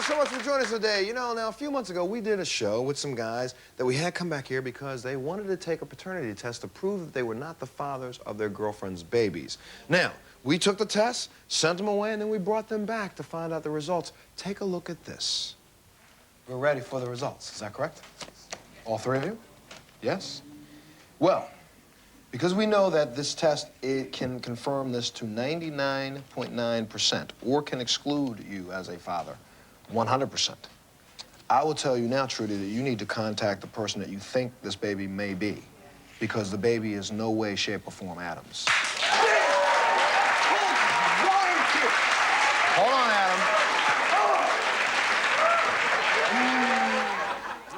you so much for joining us today. You know, now, a few months ago, we did a show with some guys that we had come back here because they wanted to take a paternity test to prove that they were not the fathers of their girlfriend's babies. Now, we took the test, sent them away, and then we brought them back to find out the results. Take a look at this. We're ready for the results. Is that correct? All three of you? Yes? Well, because we know that this test, it can confirm this to 99.9% or can exclude you as a father 100%. I will tell you now, Trudy, that you need to contact the person that you think this baby may be, because the baby is no way, shape, or form Adam's. Hold on, Adam.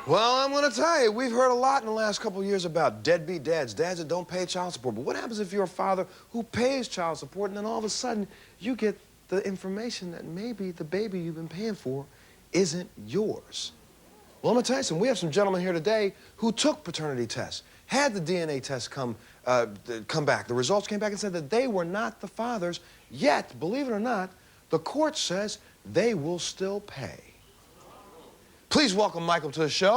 Well, I'm gonna tell you, we've heard a lot in the last couple of years about deadbeat dads, dads that don't pay child support. But what happens if you're a father who pays child support and then all of a sudden you get the information that maybe the baby you've been paying for isn't yours? Well, I'm gonna tell you something. We have some gentlemen here today who took paternity tests, had the DNA test come back. The results came back and said that they were not the fathers, yet, believe it or not, the court says they will still pay. Please welcome Michael to the show.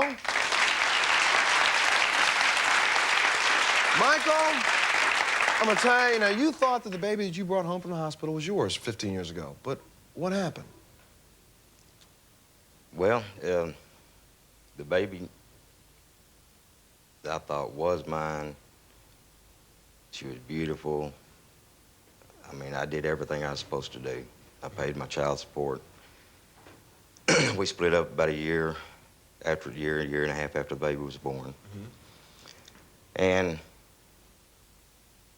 Michael, I'm gonna tell you, now, you thought that the baby that you brought home from the hospital was yours 15 years ago, but what happened? Well, the baby I thought was mine. She was beautiful. I mean, I did everything I was supposed to do. I paid my child support. We split up about a year and a half after the baby was born. And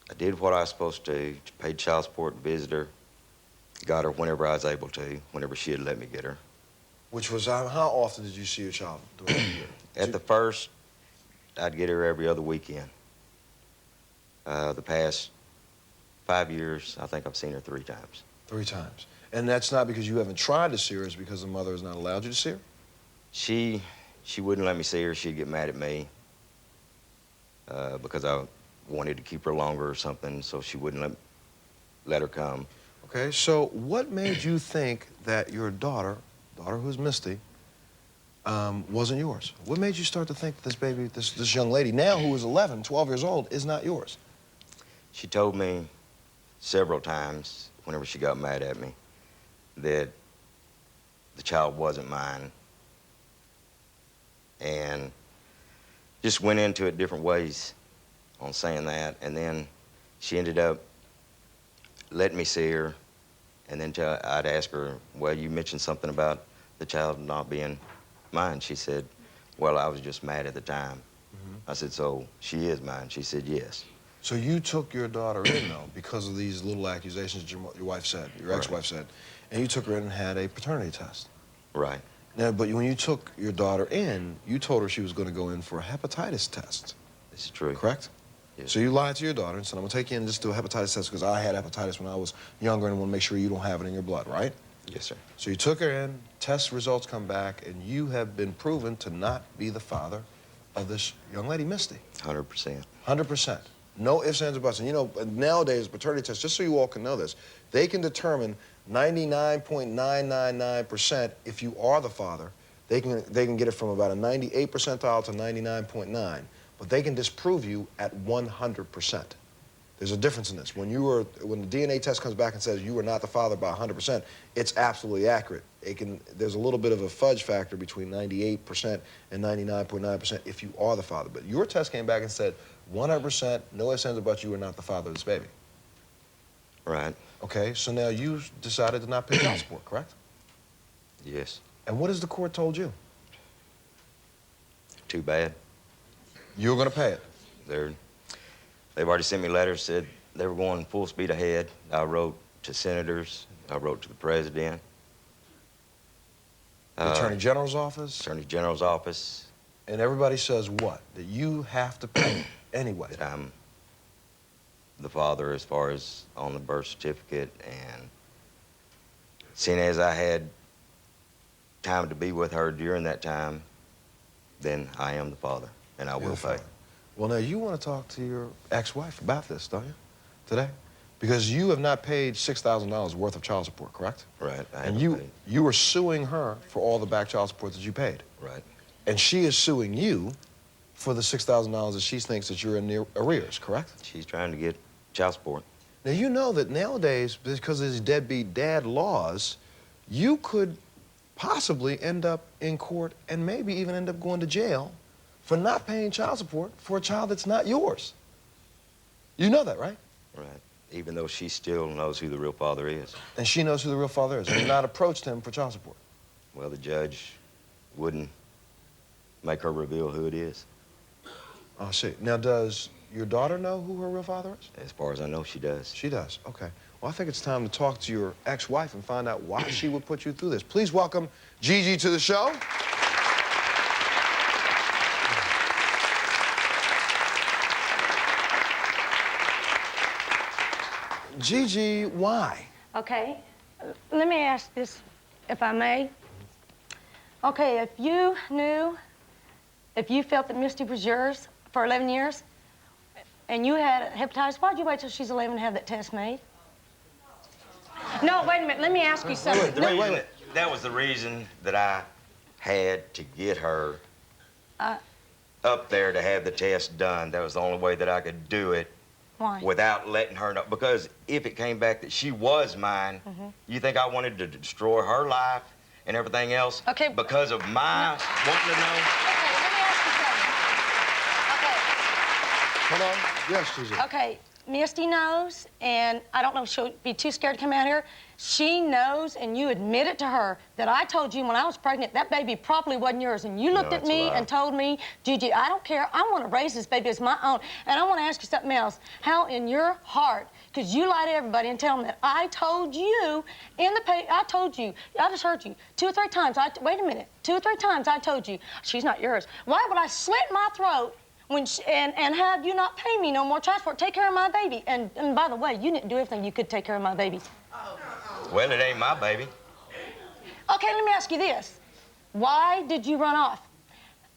I did what I was supposed to. Paid child support, visited her, got her whenever I was able to, whenever she had let me get her. Which was, how often did you see your child during the year? At the first, I'd get her every other weekend. The past 5 years, I think I've seen her 3 times. 3 times. And that's not because you haven't tried to see her, it's because the mother has not allowed you to see her? She wouldn't let me see her. She'd get mad at me because I wanted to keep her longer or something, so she wouldn't let her come. Okay, so what made you think that your daughter who's Misty, wasn't yours? What made you start to think that this baby, this young lady, now who is 11, 12 years old, is not yours? She told me several times, whenever she got mad at me, that the child wasn't mine, and just went into it different ways on saying that. And then she ended up letting me see her, and then I'd ask her, well, you mentioned something about the child not being mine. She said, well, I was just mad at the time. I said, so she is mine? She said, yes. So you took your daughter in, though, because of these little accusations that your wife said, your ex-wife said, and you took her in and had a paternity test. Right. Now, but when you took your daughter in, you told her she was going to go in for a hepatitis test. This is true. Correct? Yes. So you lied to your daughter and said, I'm going to take you in just to do a hepatitis test because I had hepatitis when I was younger and want to make sure you don't have it in your blood, right? Yes, sir. So you took her in, test results come back, and you have been proven to not be the father of this young lady, Misty. 100%. 100%. No ifs, ands, or buts. And you know, nowadays, paternity tests, just so you all can know this, they can determine 99.999% if you are the father. They can get it from about a 98 percentile to 99.9, but they can disprove you at 100%. There's a difference in this. When the DNA test comes back and says you were not the father by 100%, it's absolutely accurate. There's a little bit of a fudge factor between 98% and 99.9% if you are the father. But your test came back and said 100%, no ifs, ands, or buts, you were not the father of this baby. Right. Okay, so now you decided to not pay child support, correct? Yes. And what has the court told you? Too bad. You were going to pay it? They've already sent me letters, said they were going full speed ahead. I wrote to senators. I wrote to the president. The Attorney General's office? Attorney General's office. And everybody says what? That you have to pay anyway? That I'm the father as far as on the birth certificate, and seeing as I had time to be with her during that time, then I am the father, and I will pay. Well, now, you want to talk to your ex-wife about this, don't you, today? Because you have not paid $6,000 worth of child support, correct? Right. And you were suing her for all the back child support that you paid. Right. And she is suing you for the $6,000 that she thinks that you're in the arrears, correct? She's trying to get child support. Now, you know that nowadays, because of these deadbeat dad laws, you could possibly end up in court and maybe even end up going to jail for not paying child support for a child that's not yours. You know that, right? Right. Even though she still knows who the real father is. And she knows who the real father is, and you've not approached him for child support. Well, the judge wouldn't make her reveal who it is. Oh, see. Now, does your daughter know who her real father is? As far as I know, she does. She does, okay. Well, I think it's time to talk to your ex-wife and find out why she would put you through this. Please welcome Gigi to the show. Gigi, why? Okay, let me ask this, if I may. Okay, if you felt that Misty was yours for 11 years, and you had hepatitis, why'd you wait till she's 11 to have that test made? No, wait a minute, let me ask you something. Wait. That was the reason that I had to get her up there to have the test done. That was the only way that I could do it. Why? Without letting her know. Because if it came back that she was mine, you think I wanted to destroy her life and everything else? Okay. Because of my wanting to know? Okay, let me ask you something. Hold on. Yes, Gigi. Okay, Misty knows, and I don't know if she'll be too scared to come out here. She knows, and you admit it to her, that I told you when I was pregnant that baby probably wasn't yours. And you looked at me and told me, Gigi, I don't care. I want to raise this baby as my own. And I want to ask you something else. How in your heart could you lie to everybody and tell them that I told you in the I told you, I just heard you 2 or 3 times. Wait a minute, 2 or 3 times I told you she's not yours. Why would I slit my throat when and have you not pay me no more child support, take care of my baby? And by the way, you didn't do everything you could take care of my baby. Well, it ain't my baby. Okay, let me ask you this. Why did you run off?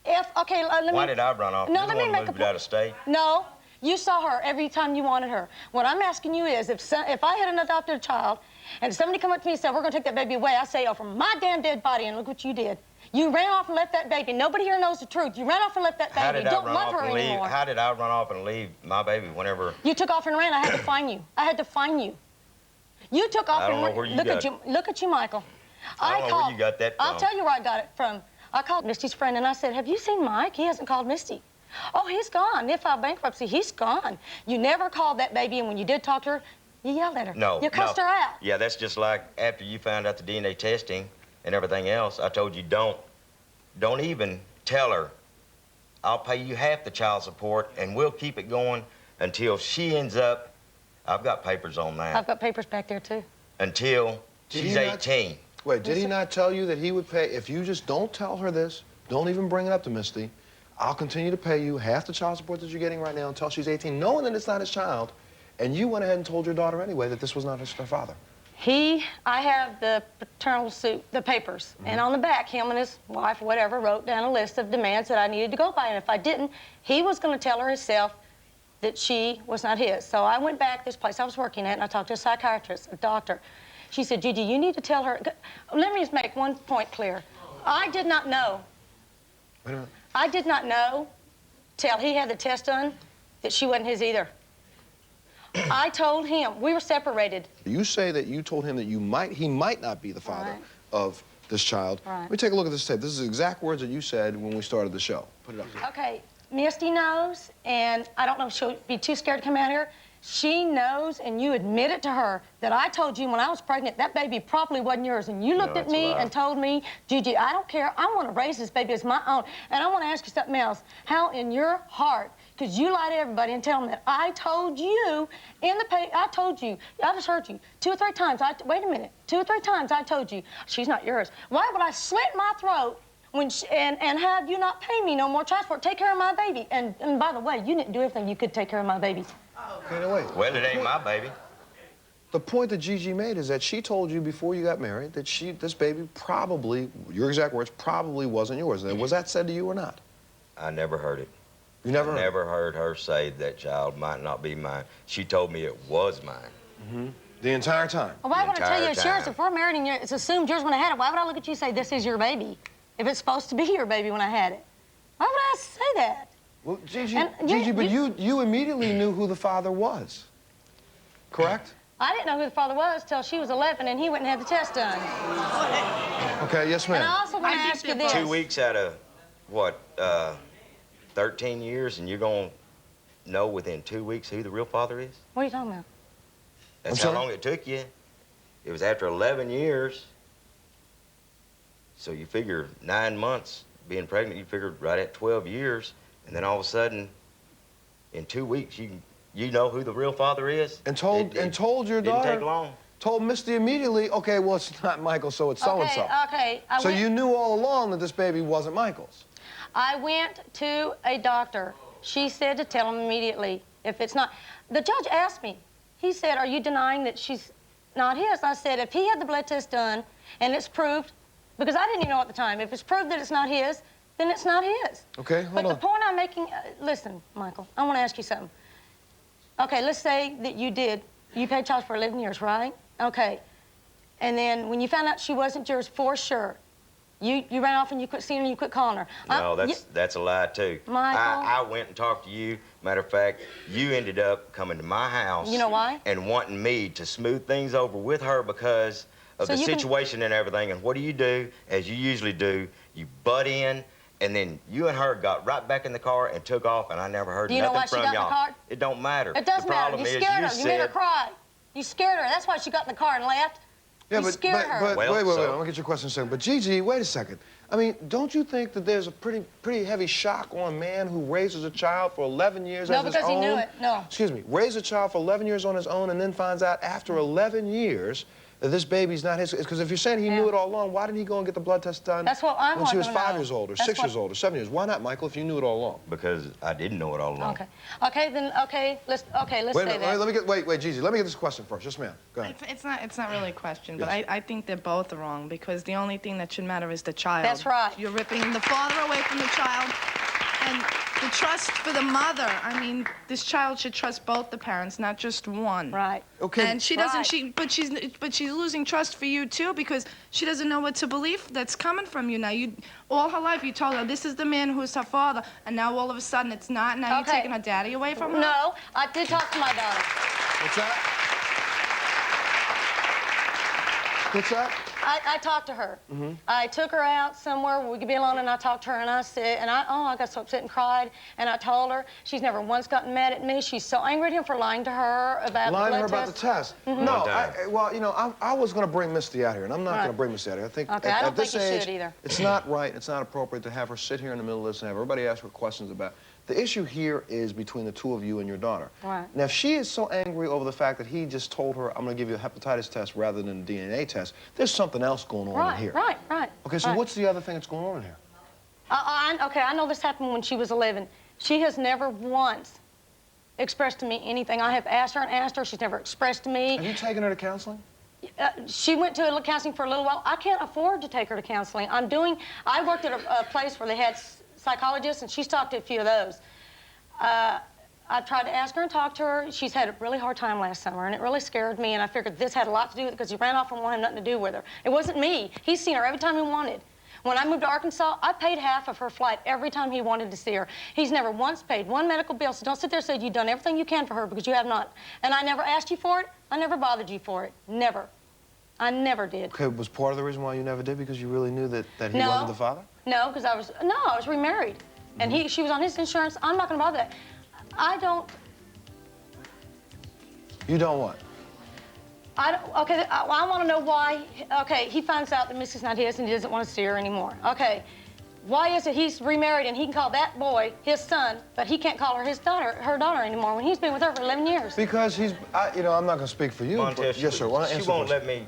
Why did I run off? No, You're let the me one make a moved point. out of state. No, you saw her every time you wanted her. What I'm asking you is, if I had an adopted child, and somebody come up to me and said, we're gonna take that baby away, I say, oh, from my damn dead body, and look what you did. You ran off and left that baby. Nobody here knows the truth. You ran off and left that baby. You don't love her anymore. How did I run off and leave my baby whenever? You took off and ran. I had to find you. I had to find you. You took off and ran. I don't know where you got it. Look at you, Michael. I don't know where you got that from. I'll tell you where I got it from. I called Misty's friend and I said, have you seen Mike? He hasn't called Misty. Oh, he's gone. They filed bankruptcy. He's gone. You never called that baby, and when you did talk to her, you yelled at her. No. You cussed her out. Yeah, that's just like after you found out the DNA testing and everything else, I told you don't even tell her. I'll pay you half the child support, and we'll keep it going until she ends up, I've got papers on that. I've got papers back there, too. Until she's 18. Wait, did he not tell you that he would pay, if you just don't tell her this, don't even bring it up to Misty, I'll continue to pay you half the child support that you're getting right now until she's 18, knowing that it's not his child, and you went ahead and told your daughter anyway that this was not her father? I have the paternal suit, the papers, and on the back, him and his wife or whatever wrote down a list of demands that I needed to go by, and if I didn't, he was going to tell her himself that she was not his. So I went back to this place I was working at, and I talked to a psychiatrist, a doctor. She said, Gigi, you need to tell her. Let me just make one point clear. I did not know. Wait a minute. I did not know till he had the test done that she wasn't his either. I told him, we were separated. You say that you told him that he might not be the father of this child. Right. Let me take a look at this tape. This is the exact words that you said when we started the show. Put it up. Okay, Misty knows, and I don't know if she'll be too scared to come out here. She knows, and you admit it to her, that I told you when I was pregnant that baby probably wasn't yours. And you looked at me and told me, Gigi, I don't care. I want to raise this baby as my own. And I want to ask you something else. How in your heart could you lie to everybody and tell them that I told you in the I told you, I just heard you 2 or 3 times. Wait a minute, 2 or 3 times I told you she's not yours. Why would I slit my throat when and have you not pay me no more child support, take care of my baby? And by the way, you didn't do everything you could take care of my baby. Okay, now wait. Well, it ain't my baby. The point that Gigi made is that she told you before you got married that this baby probably, your exact words, probably wasn't yours. Was that said to you or not? I never heard it. You never I never heard her say that child might not be mine. She told me it was mine. The entire time? Well, why The would I tell you it's entire yours? time. If we're married and it's assumed yours when I had it, why would I look at you and say, this is your baby? If it's supposed to be your baby when I had it. Why would I say that? Well, Gigi, And but you immediately knew who the father was, correct? I didn't know who the father was till she was 11 and he went and had the test done. Okay, yes, And I ma'am. also want to ask you this. 2 weeks out of, what, 13 years, and you're going to know within 2 weeks who the real father is? What are you talking about? That's I'm how sorry? long it took you. It was after 11 years. So you figure 9 months being pregnant, you figured right at 12 years, and then all of a sudden, in 2 weeks, you know who the real father is. And told your didn't daughter. take long. Told Misty immediately, okay, well, it's not Michael, so it's so-and-so. Okay. So you knew all along that this baby wasn't Michael's? I went to a doctor. She said to tell him immediately if it's not. The judge asked me. He said, are you denying that she's not his? I said, if he had the blood test done and it's proved, because I didn't even know at the time, if it's proved that it's not his, then it's not his. Okay, hold But on. the point I'm making, listen, Michael, I want to ask you something. Okay, let's say that you paid child for 11 years, right? Okay. And then when you found out she wasn't yours for sure, you ran off and you quit seeing her and you quit calling her. No, that's a lie, too. Michael? I went and talked to you. Matter of fact, you ended up coming to my house. You know why? And wanting me to smooth things over with her because of the situation and everything. And what do? As you usually do, you butt in, and then you and her got right back in the car and took off, and I never heard Do you know nothing why from she got in y'all. the car? It don't matter. It does the matter. problem You is scared her. You made her cry. You scared her. That's why she got in the car and left. Yeah, You scared her. but Well, wait, so- I'm gonna get your question in a second. But Gigi, wait a second. I mean, don't you think that there's a pretty heavy shock on a man who raises a child for 11 years No, as his because he own? knew it. No. Excuse me, raised a child for 11 years on his own and then finds out after 11 years that this baby's not his. Because if you're saying he knew it all along, why didn't he go and get the blood test done That's what I'm when she was wanting to 5 know. years old or That's 6 what- years old or 7 years? Why not, Michael, if you knew it all along? Because I didn't know it all along. Okay. Let's Wait, say that. let me get, wait, Gigi, let me get this question first. Yes, ma'am. Go ahead. It's not really a question, but Yes. I think they're both wrong because the only thing that should matter is the child. That's right. You're ripping the father away from the child, and the trust for the mother. I mean, this child should trust both the parents, not just one. Right. Okay. And she doesn't. Right. But she's losing trust for you too because she doesn't know what to believe that's coming from you now. All her life you told her this is the man who's her father, and now all of a sudden it's not. Now you're Okay. taking her daddy away from her. No, I did talk to my daughter. What's that? What's that? I talked to her. I took her out somewhere where we could be alone, and I talked to her, and I said, I got so upset and cried, and I told her she's never once gotten mad at me. She's so angry at him for lying to her about Lying the to her blood about the test. No, One time. well, you know, I was going to bring Misty out here, and I'm not Right. going to bring Misty out here. I think Okay, at, I don't at this think you age, should either. it's not right, it's not appropriate to have her sit here in the middle of this and have everybody ask her questions about. The issue here is between the two of you and your daughter. Right. Now, if she is so angry over the fact that he just told her, I'm going to give you a hepatitis test rather than a DNA test, there's something else going on in Right, here. right. Okay, so right. what's the other thing that's going on in here? I know this happened when she was 11. She has never once expressed to me anything. I have asked her and asked her. She's never expressed to me. Have you taken her to counseling? She went to counseling for a little while. I can't afford to take her to counseling. I worked at a place where they had psychologists, and she's talked to a few of those. I tried to ask her and talk to her. She's had a really hard time last summer, and it really scared me, and I figured this had a lot to do with it because he ran off and wanted nothing to do with her. It wasn't me. He's seen her every time he wanted. When I moved to Arkansas, I paid half of her flight every time he wanted to see her. He's never once paid one medical bill, so don't sit there and say you've done everything you can for her because you have not. And I never asked you for it. I never bothered you for it. Never. I never did. Okay, was part of the reason why you never did because you really knew that he wasn't the father? No, because I was remarried. And she was on his insurance. I'm not going to bother that. I don't. You don't what? Okay, I want to know why. Okay, he finds out that Missy's not his and he doesn't want to see her anymore. Okay, why is it he's remarried and he can call that boy his son, but he can't call her her daughter anymore when he's been with her for 11 years? Because he's, I'm not going to speak for you. Montel, But, yes, sir. Why not she answer won't the let me,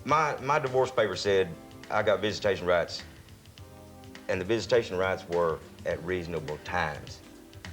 my divorce paper said I got visitation rights, and the visitation rights were at reasonable times.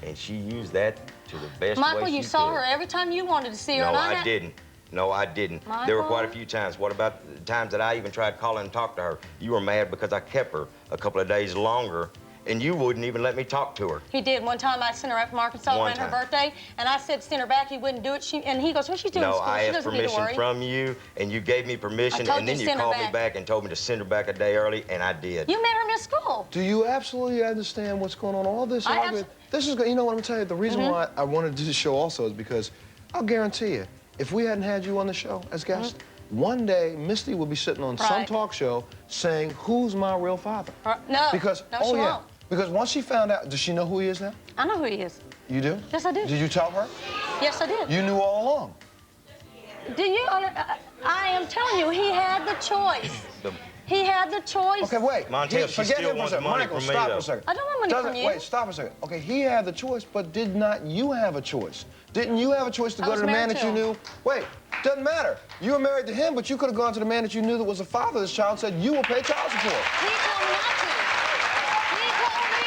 And she used that to the best way she could. Michael, you saw her every time you wanted to see her. No, and I didn't. No, I didn't. There were quite a Michael? few times. What about the times that I even tried calling and talk to her? You were mad because I kept her a couple of days longer, and you wouldn't even let me talk to her. He did. One time I sent her up from Arkansas One around her time. birthday, and I said send her back. He wouldn't do it. And he goes, what's she doing in No, school? I She asked doesn't need to permission worry. from you, and you gave me permission, I told and then you you send her called me back. back and told me to send her back a day early, and I did. You made her miss school. Do you absolutely understand what's going on? All this I argument. This is, you know what I'm telling you, the reason why I wanted to do the show also is because I'll guarantee you, if we hadn't had you on the show as guest, one day Misty will be sitting on some Right. talk show saying, who's my real father? No, Because, no, oh she yeah, won't. because once she found out, does she know who he is now? I know who he is. You do? Yes, I do. Did you tell her? Yes, I did. You knew all along. Do you? I am telling you, he had the choice. He had the choice. Okay, wait. Montel, she forget still him for a wants second. money Michael, from me, stop though. for a second. I don't want money from you. Wait, stop for a second. Okay, he had the choice, but did not you have a choice? Didn't you have a choice to I go was to the man married that to you him. knew? Wait, doesn't matter. You were married to him, but you could have gone to the man that you knew that was the father of this child and said, you will pay child support. He told me not to. He told me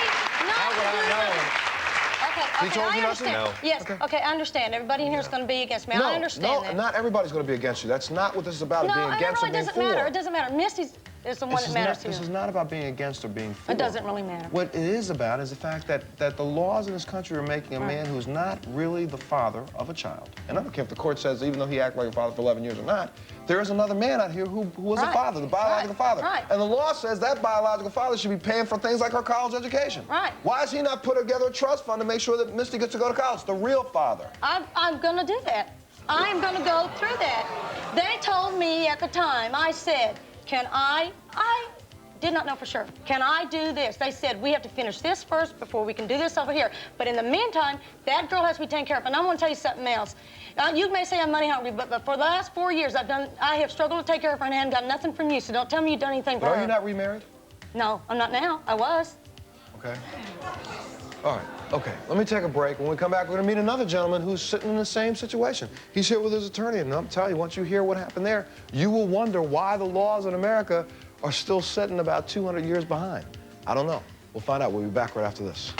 not How would I to. know? Okay, He told I you not to? understand. No. Yes, okay, I understand. Everybody in here is going to be against me. I understand that. not everybody's going to be against you. That's not what this is about, No, being and it against really or being doesn't for. matter. It doesn't matter. Misty is the one that matters This here. is not about being against or being for. It doesn't really matter. What it is about is the fact that the laws in this country are making a man who's not really the father of a child. And I don't care if the court says, even though he acted like a father for 11 years or not, there is another man out here who was a Right. father, the biological father. Right. And the law says that biological father should be paying for things like her college education. Right. Why has he not put together a trust fund to make sure that Misty gets to go to college? The real father. I'm going to do that. I'm going to go through that. They told me at the time, I said, can I did not know for sure. Can I do this? They said, we have to finish this first before we can do this over here. But in the meantime, that girl has to be taken care of. And I'm going to tell you something else. You may say I'm money hungry, but for the last 4 years, I have struggled to take care of her and I haven't got nothing from you. So don't tell me you've done anything for But her. are you not remarried? No, I'm not now. I was. Okay. All right, okay. Let me take a break. When we come back, we're going to meet another gentleman who's sitting in the same situation. He's here with his attorney, and I'm telling you, once you hear what happened there, you will wonder why the laws in America are still sitting about 200 years behind. I don't know. We'll find out. We'll be back right after this.